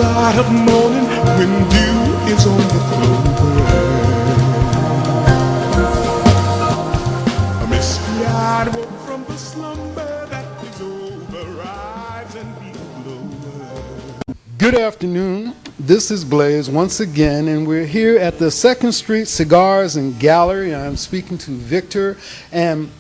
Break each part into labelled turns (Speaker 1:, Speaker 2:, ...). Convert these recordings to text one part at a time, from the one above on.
Speaker 1: light of morning when dew is on the clover. A misty-eyed woke from the slumber that is over. Rise and be lower. Good afternoon. This is Blaze once again, and we're here at the 2nd Street Cigars and Gallery. I'm speaking to Victor, and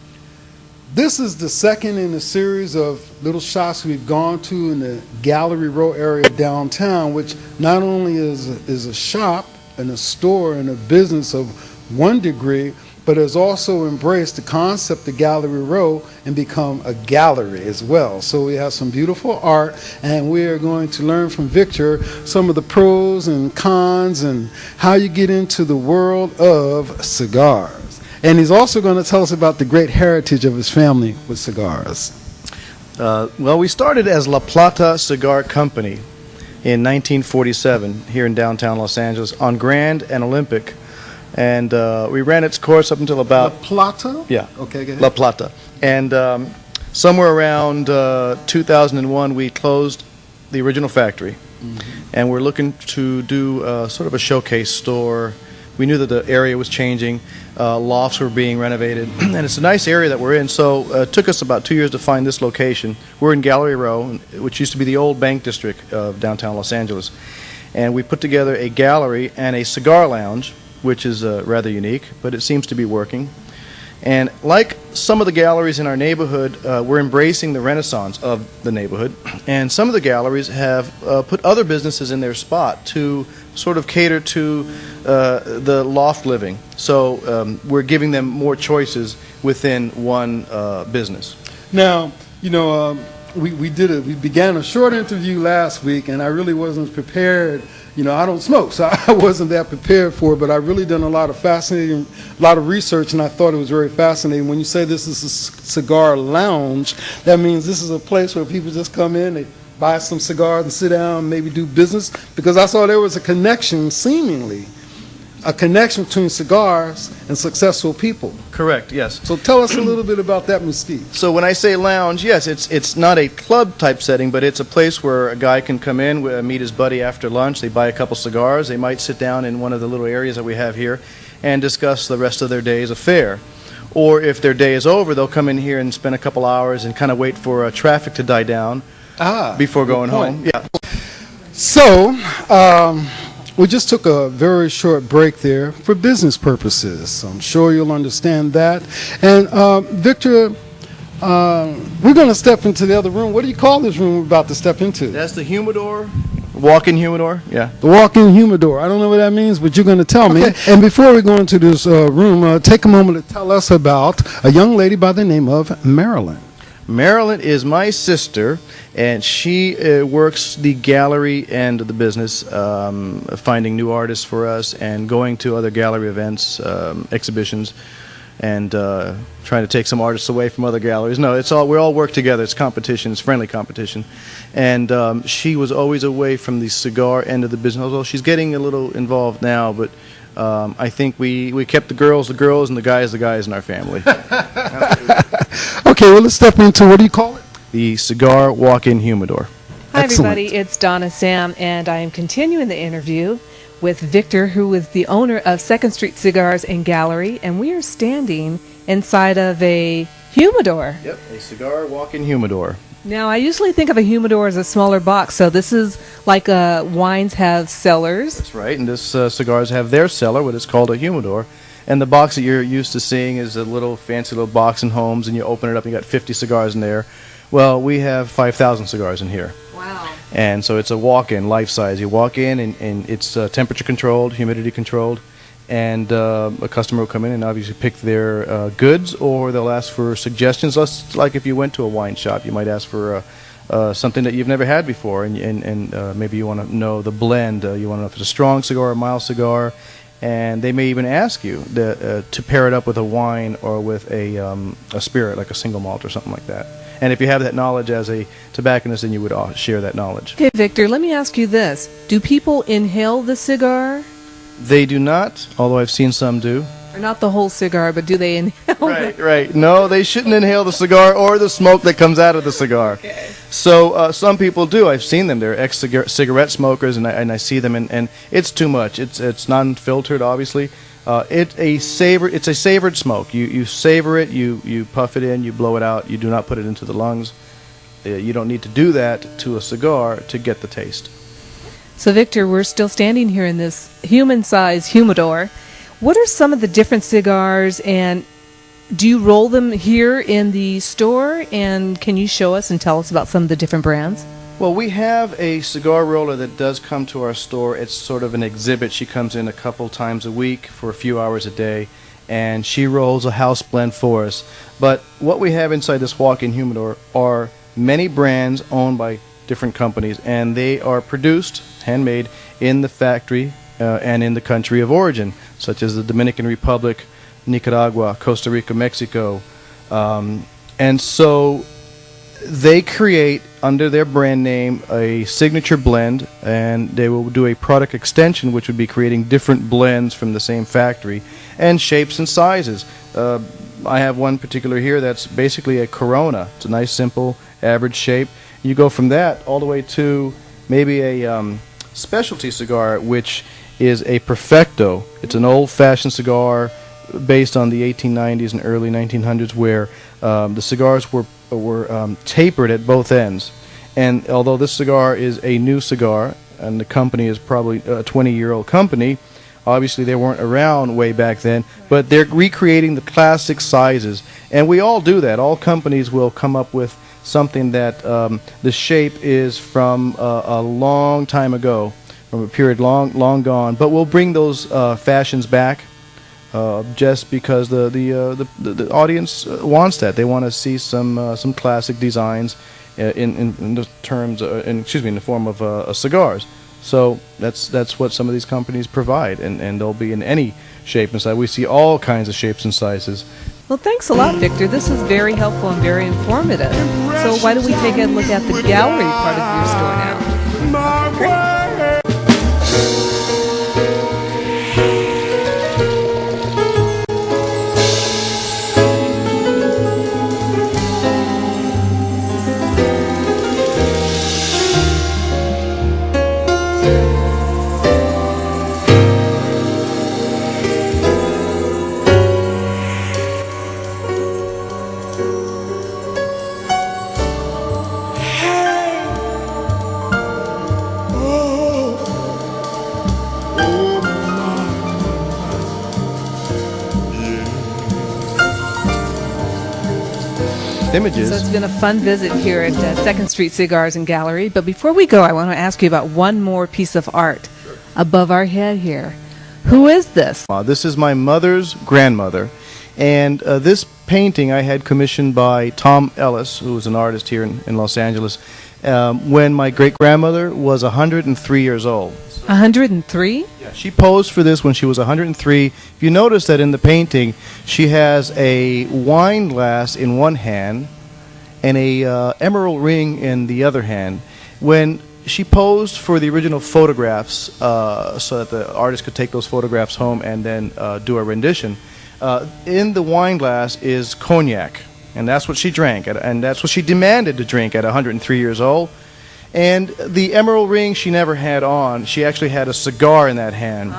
Speaker 1: this is the second in a series of little shops we've gone to in the Gallery Row area downtown, which not only is a shop and a store and a business of one degree, but has also embraced the concept of Gallery Row and become a gallery as well. So we have some beautiful art, and we are going to learn from Victor some of the pros and cons and how you get into the world of cigars. And he's also going to tell us about the great heritage of his family with cigars.
Speaker 2: Well, we started as La Plata Cigar Company in 1947 here in downtown Los Angeles on Grand and Olympic. And we ran its course up until about...
Speaker 1: La Plata?
Speaker 2: Yeah.
Speaker 1: Okay, go ahead.
Speaker 2: La Plata. And somewhere around 2001, we closed the original factory. Mm-hmm. And we're looking to do sort of a showcase store. We knew that the area was changing. Lofts were being renovated. And it's a nice area that we're in. So it took us about 2 years to find this location. We're in Gallery Row, which used to be the old bank district of downtown Los Angeles. And we put together a gallery and a cigar lounge, which is rather unique, but it seems to be working. And like some of the galleries in our neighborhood, we're embracing the renaissance of the neighborhood. And some of the galleries have put other businesses in their spot to sort of cater to the loft living. So we're giving them more choices within one business.
Speaker 1: Now, you know, we began a short interview last week, and I really wasn't prepared. You know, I don't smoke, so I wasn't that prepared for it, but I've really done a lot of research, and I thought it was very fascinating. When you say this is a cigar lounge, that means this is a place where people just come in, they buy some cigars and sit down and maybe do business, because I saw there was a connection, seemingly, a connection between cigars and successful people.
Speaker 2: Correct, yes.
Speaker 1: So tell us a little bit about that mystique.
Speaker 2: So when I say lounge, yes, it's not a club type setting, but it's a place where a guy can come in, meet his buddy after lunch, they buy a couple cigars, they might sit down in one of the little areas that we have here and discuss the rest of their day's affair. Or if their day is over, they'll come in here and spend a couple hours and kind of wait for traffic to die down before going home. Yeah.
Speaker 1: So, we just took a very short break there for business purposes. I'm sure you'll understand that. And Victor, we're going to step into the other room. What do you call this room we're about to step into?
Speaker 2: That's the humidor. Walk-in humidor, yeah.
Speaker 1: The walk-in humidor. I don't know what that means, but you're going to tell me. And before we go into this room, take a moment to tell us about a young lady by the name of Marilyn.
Speaker 2: Marilyn is my sister, and she works the gallery end of the business, finding new artists for us and going to other gallery events, exhibitions, and trying to take some artists away from other galleries. No, we all work together. It's competition. It's friendly competition. And she was always away from the cigar end of the business, although she's getting a little involved now, but I think we kept the girls, and the guys in our family.
Speaker 1: Okay, well, let's step into, what do you call it?
Speaker 2: The Cigar Walk-in Humidor.
Speaker 3: Hi, everybody. It's Donna Sam, and I am continuing the interview with Victor, who is the owner of 2nd Street Cigars and Gallery, and we are standing inside of a humidor.
Speaker 2: Yep, a cigar walk-in humidor.
Speaker 3: Now, I usually think of a humidor as a smaller box, so this is like wines have cellars.
Speaker 2: That's right, and this cigars have their cellar, what is called a humidor. And the box that you're used to seeing is a little fancy little box in homes, and you open it up and you got 50 cigars in there. Well, we have 5,000 cigars in here.
Speaker 3: Wow.
Speaker 2: And so it's a walk-in, life-size. You walk in, and it's temperature controlled, humidity controlled, and a customer will come in and obviously pick their goods, or they'll ask for suggestions. Just like if you went to a wine shop, you might ask for something that you've never had before, and maybe you want to know the blend. You want to know if it's a strong cigar or a mild cigar. And they may even ask you to pair it up with a wine or with a spirit, like a single malt or something like that. And if you have that knowledge as a tobacconist, then you would share that knowledge.
Speaker 3: Okay, Victor, let me ask you this. Do people inhale the cigar?
Speaker 2: They do not, although I've seen some do.
Speaker 3: Or not the whole cigar, but do they inhale?
Speaker 2: Right, right. No, they shouldn't inhale the cigar or the smoke that comes out of the cigar.
Speaker 3: Okay.
Speaker 2: So some people do. I've seen them. They're ex-cigarette smokers, and I see them, and it's too much. It's non-filtered, obviously. It's a savored smoke. You savor it, you puff it in, you blow it out. You do not put it into the lungs. You don't need to do that to a cigar to get the taste.
Speaker 3: So, Victor, we're still standing here in this human-sized humidor. What are some of the different cigars, and do you roll them here in the store? And can you show us and tell us about some of the different brands?
Speaker 2: Well, we have a cigar roller that does come to our store. It's sort of an exhibit. She comes in a couple times a week for a few hours a day, and she rolls a house blend for us. But what we have inside this walk-in humidor are many brands owned by different companies, and they are produced, handmade, in the factory and in the country of origin, such as the Dominican Republic, Nicaragua, Costa Rica, Mexico. And so they create, under their brand name, a signature blend, and they will do a product extension, which would be creating different blends from the same factory, and shapes and sizes. I have one particular here that's basically a Corona. It's a nice, simple, average shape. You go from that all the way to maybe a specialty cigar, which is a Perfecto. It's an old-fashioned cigar based on the 1890s and early 1900s, where the cigars were tapered at both ends. And although this cigar is a new cigar, and the company is probably a 20-year-old company, obviously they weren't around way back then, but they're recreating the classic sizes. And we all do that. All companies will come up with something that the shape is from a long time ago, from a period long gone. But we'll bring those fashions back just because the audience wants that. They want to see some classic designs in the terms in the form of cigars. So that's what some of these companies provide, and they'll be in any shape and size. We see all kinds of shapes and sizes.
Speaker 3: Well, thanks a lot, Victor. This is very helpful and very informative. So why don't we take a look at the gallery part of your store now? Great.
Speaker 2: Images.
Speaker 3: So it's been a fun visit here at 2nd Street Cigars and Gallery. But before we go, I want to ask you about one more piece of art above our head here. Who is this?
Speaker 2: This is my mother's grandmother. And this painting I had commissioned by Tom Ellis, who was an artist here in Los Angeles, when my great-grandmother was 103 years old.
Speaker 3: 103?
Speaker 2: Yeah, she posed for this when she was 103. If you notice that in the painting, she has a wine glass in one hand and a emerald ring in the other hand. When she posed for the original photographs, so that the artist could take those photographs home and then do a rendition, in the wine glass is cognac, and that's what she drank, and that's what she demanded to drink at 103 years old. And the emerald ring she never had on. She actually had a cigar in that hand.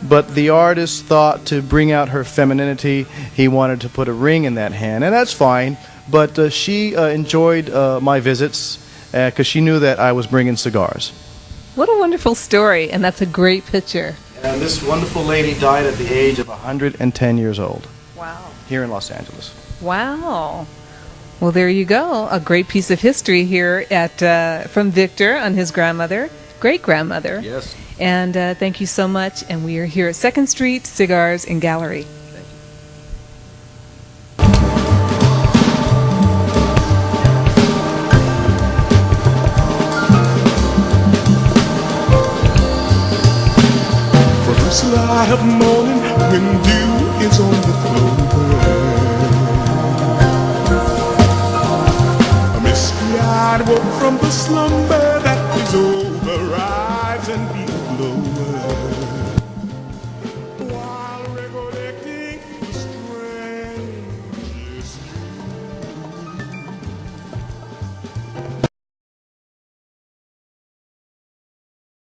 Speaker 2: But the artist thought to bring out her femininity, he wanted to put a ring in that hand. And that's fine, but she enjoyed my visits because she knew that I was bringing cigars.
Speaker 3: What a wonderful story, and that's a great picture.
Speaker 2: And this wonderful lady died at the age of 110 years old.
Speaker 3: Wow.
Speaker 2: Here in Los Angeles.
Speaker 3: Wow. Well, there you go. A great piece of history here at from Victor on his grandmother, great-grandmother.
Speaker 2: Yes.
Speaker 3: And thank you so much. And we are here at 2nd Street Cigars and Gallery.
Speaker 2: Thank
Speaker 1: For this light of morning, when dew is on the clover, I woke from the slumber